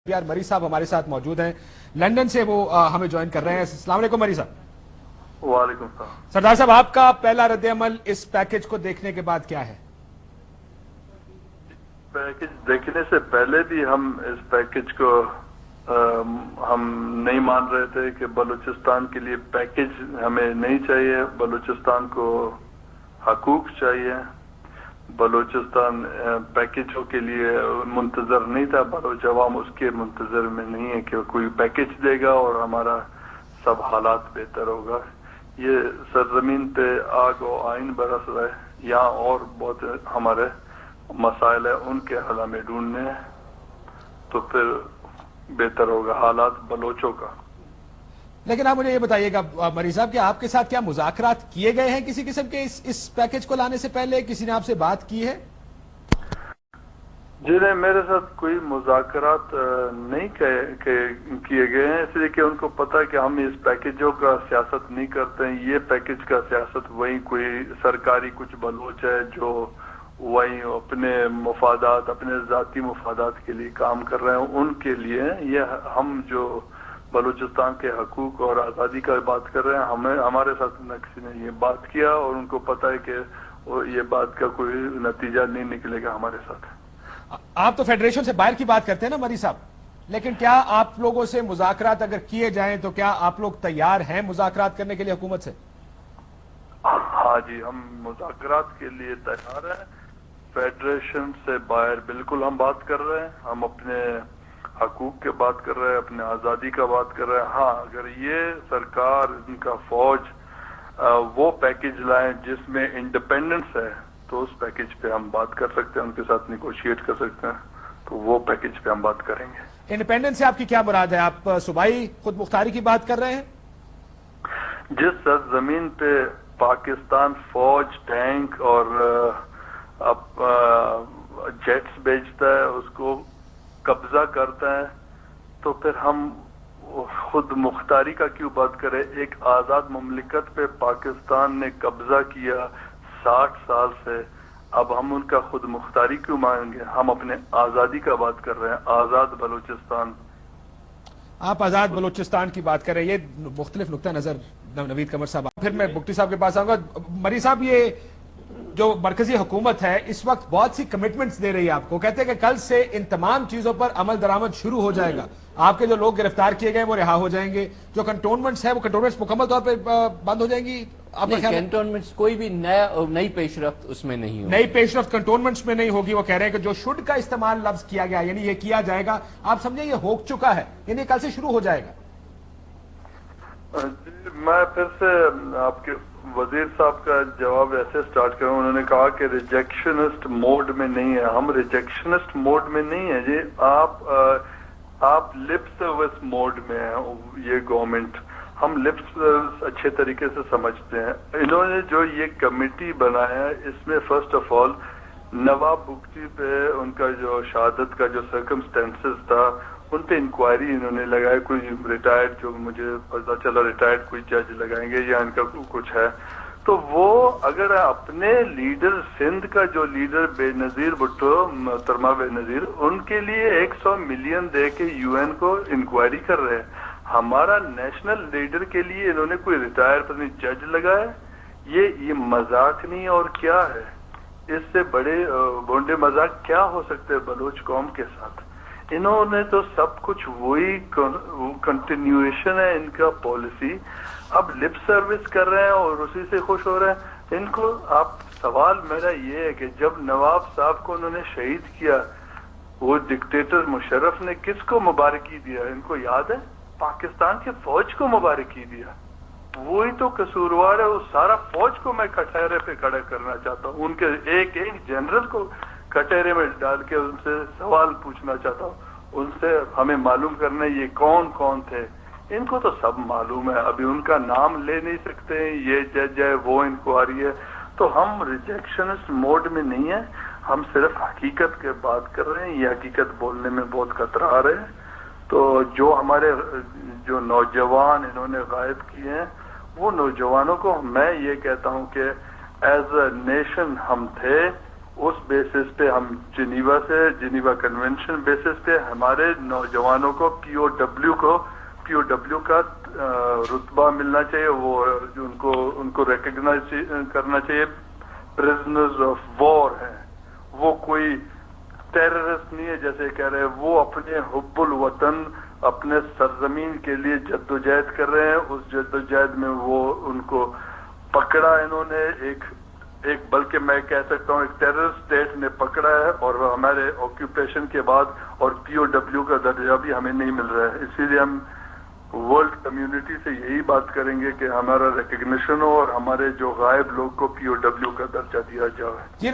यार मरी साहब हमारे साथ मौजूद हैं लंदन से, वो हमें ज्वाइन कर रहे हैं। अस्सलाम वालेकुम मरी साहब। वालेकुम सलाम। सरदार साहब, आपका पहला रद्द-ए-अमल इस पैकेज को देखने के बाद क्या है? पैकेज देखने से पहले भी हम इस पैकेज को हम नहीं मान रहे थे कि बलूचिस्तान के लिए पैकेज हमें नहीं चाहिए। बलूचिस्तान को हकूक चाहिए। बलूचिस्तान पैकेजों के लिए मुंतजर नहीं था। बलोच अवाम उसके मुंतजर में नहीं है कि कोई पैकेज देगा और हमारा सब हालात बेहतर होगा। ये सरजमीन पे आग और आइन बरस रहा है। यहाँ और बहुत हमारे मसाइल है, उनके हल हमें ढूंढने हैं, तो फिर बेहतर होगा हालात बलोचों का। लेकिन आप मुझे ये बताइएगा मरी साहब कि आपके साथ क्या मुज़ाकरात किए गए हैं किसी किस्म के इस पैकेज को लाने से पहले? किसी ने आपसे बात की है? जी नहीं, मेरे साथ कोई मुज़ाकरात नहीं किए गए हैं, इसलिए कि उनको पता है कि हम इस पैकेजों का सियासत नहीं करते हैं। ये पैकेज का सियासत वही कोई सरकारी कुछ बलोच है जो वही अपने मुफादात, अपने ज़ाती मुफादात के लिए काम कर रहे हैं, उनके लिए। ये हम जो बलूचिस्तान के हकूक और आज़ादी का बात कर रहे हैं, हमें हमारे साथ न किसी ने ये बात किया और उनको पता है कि ये बात का कोई नतीजा नहीं निकलेगा हमारे साथ। आप तो फेडरेशन से बाहर की बात करते हैं ना मरी साहब, लेकिन क्या आप लोगों से मुज़ाकरात अगर किए जाएं तो क्या आप लोग तैयार हैं मुज़ाकरात करने के लिए हुकूमत से? हाँ जी, हम मुज़ाकरात के लिए तैयार हैं। फेडरेशन से बाहर बिल्कुल हम बात कर रहे हैं। हम अपने हकूक के बात कर रहे हैं, अपने आज़ादी का बात कर रहे हैं। हाँ, अगर ये सरकार, इनका फौज वो पैकेज लाए जिसमें इंडिपेंडेंस है, तो उस पैकेज पे हम बात कर सकते हैं, उनके साथ निगोशिएट कर सकते हैं, तो वो पैकेज पे हम बात करेंगे। इंडिपेंडेंस से आपकी क्या मुराद है? आप सूबाई खुद मुख्तारी की बात कर रहे हैं? जिस सरजमीन पे पाकिस्तान फौज टैंक और जेट्स भेजता है, उसको कब्जा करता है, तो फिर हम खुद मुख्तारी का क्यों बात करें? एक आजाद मुमलिकत पे पाकिस्तान ने कब्जा किया 60 साल से, अब हम उनका खुद मुख्तारी क्यों मांगेंगे? हम अपने आजादी का बात कर रहे हैं, आजाद बलूचिस्तान। आप आजाद बलूचिस्तान की बात कर रहे हैं, ये मुख्तलिफ नुक्ता नजर नवीद कमर साहब। फिर मैं बुक्टी साहब के पास आऊंगा। मरी साहब, ये जो मरकजी हुकूमत है इस वक्त बहुत सी कमिटमेंट्स दे रही है आपको, कहते हैं कि कल से इन तमाम चीजों पर अमल दरामद शुरू हो जाएगा, आपके जो लोग गिरफ्तार किए गए वो रिहा हो जाएंगे, जो कंटोनमेंट्स है वो कंटोनमेंट्स मुकम्मल तौर पर बंद हो जाएंगी। आपका ख्याल? कंटोनमेंट्स कोई भी नई पेशरफ्त उसमें नहीं होगी। नई पेशरफ्त कंटोनमेंट्स में नहीं होगी। वो कह रहे हैं कि जो शुड का इस्तेमाल लफ्ज किया गया, यानी ये किया जाएगा, आप समझे ये हो चुका है, यानी कल से शुरू हो जाएगा। मैं फिर से आपके वजीर साहब का जवाब ऐसे स्टार्ट करूं। उन्होंने कहा कि रिजेक्शनिस्ट मोड में नहीं है। हम रिजेक्शनिस्ट मोड में नहीं है जी। आप लिप सर्विस मोड में है ये गवर्नमेंट। हम लिप सर्विस अच्छे तरीके से समझते हैं। इन्होंने जो ये कमेटी बनाया है, इसमें फर्स्ट ऑफ ऑल नवाब बुख्ती पे उनका जो शहादत का जो सर्कमस्टेंसेस था, उन पे इंक्वायरी इन्होंने लगाया। कोई रिटायर्ड, जो मुझे पता चला रिटायर्ड कोई जज लगाएंगे या इनका कुछ है, तो वो अगर अपने लीडर सिंध का जो लीडर बेनजीर भुट्टो, मोहतरमा बेनजीर, उनके लिए 100 मिलियन दे के यूएन को इंक्वायरी कर रहे हैं, हमारा नेशनल लीडर के लिए इन्होंने कोई रिटायर्ड पता नहीं जज लगाया। ये मजाक नहीं और क्या है? इससे बड़े बोंडे मजाक क्या हो सकते हैं बलोच कौम के साथ? इन्होंने तो सब कुछ वही कंटिन्यूएशन है इनका पॉलिसी। अब लिप सर्विस कर रहे हैं और उसी से खुश हो रहे हैं। इनको आप सवाल मेरा ये है कि जब नवाब साहब को उन्होंने शहीद किया, वो डिक्टेटर मुशर्रफ ने किसको मुबारकी दिया? इनको याद है? पाकिस्तान के फौज को मुबारकी दिया। वही तो कसूरवार है। उस सारा फौज को मैं कटहरे पे खड़ा करना चाहता हूँ। उनके एक एक जनरल को कटहरे में डाल के उनसे सवाल पूछना चाहता हूँ। उनसे हमें मालूम करना ये कौन कौन थे। इनको तो सब मालूम है, अभी उनका नाम ले नहीं सकते। ये जज है, वो इंक्वायरी है। तो हम रिजेक्शनिस्ट मोड में नहीं है, हम सिर्फ हकीकत के बात कर रहे हैं। ये हकीकत बोलने में बहुत कतरा आ रहे हैं। तो जो हमारे जो नौजवान इन्होंने गायब किए हैं, वो नौजवानों को मैं ये कहता हूँ कि एज अ नेशन हम थे, اس بیسس پہ ہم جنیوا کنونشن بیسس پہ ہمارے نوجوانوں کو پی او ڈبلیو کا رتبہ ملنا چاہیے، وہ ان کو ریکگنائز کرنا چاہیے. پرزنرز آف وار ہیں، وہ کوئی ٹیررسٹ نہیں ہے جیسے کہہ رہے ہیں، وہ اپنے حب الوطن اپنے سرزمین کے لیے جدوجہد کر رہے ہیں. اس جدوجہد میں وہ ان کو پکڑا انہوں نے ایک بلکہ میں کہہ سکتا ہوں ایک ٹیررسٹ اسٹیٹ نے پکڑا ہے، اور ہمارے آکوپیشن کے بعد اور پی او ڈبلیو کا درجہ بھی ہمیں نہیں مل رہا ہے. اسی لیے ہم ورلڈ کمیونٹی سے یہی بات کریں گے کہ ہمارا ریکگنیشن ہو اور ہمارے جو غائب لوگ کو پی او ڈبلیو کا درجہ دیا جائے.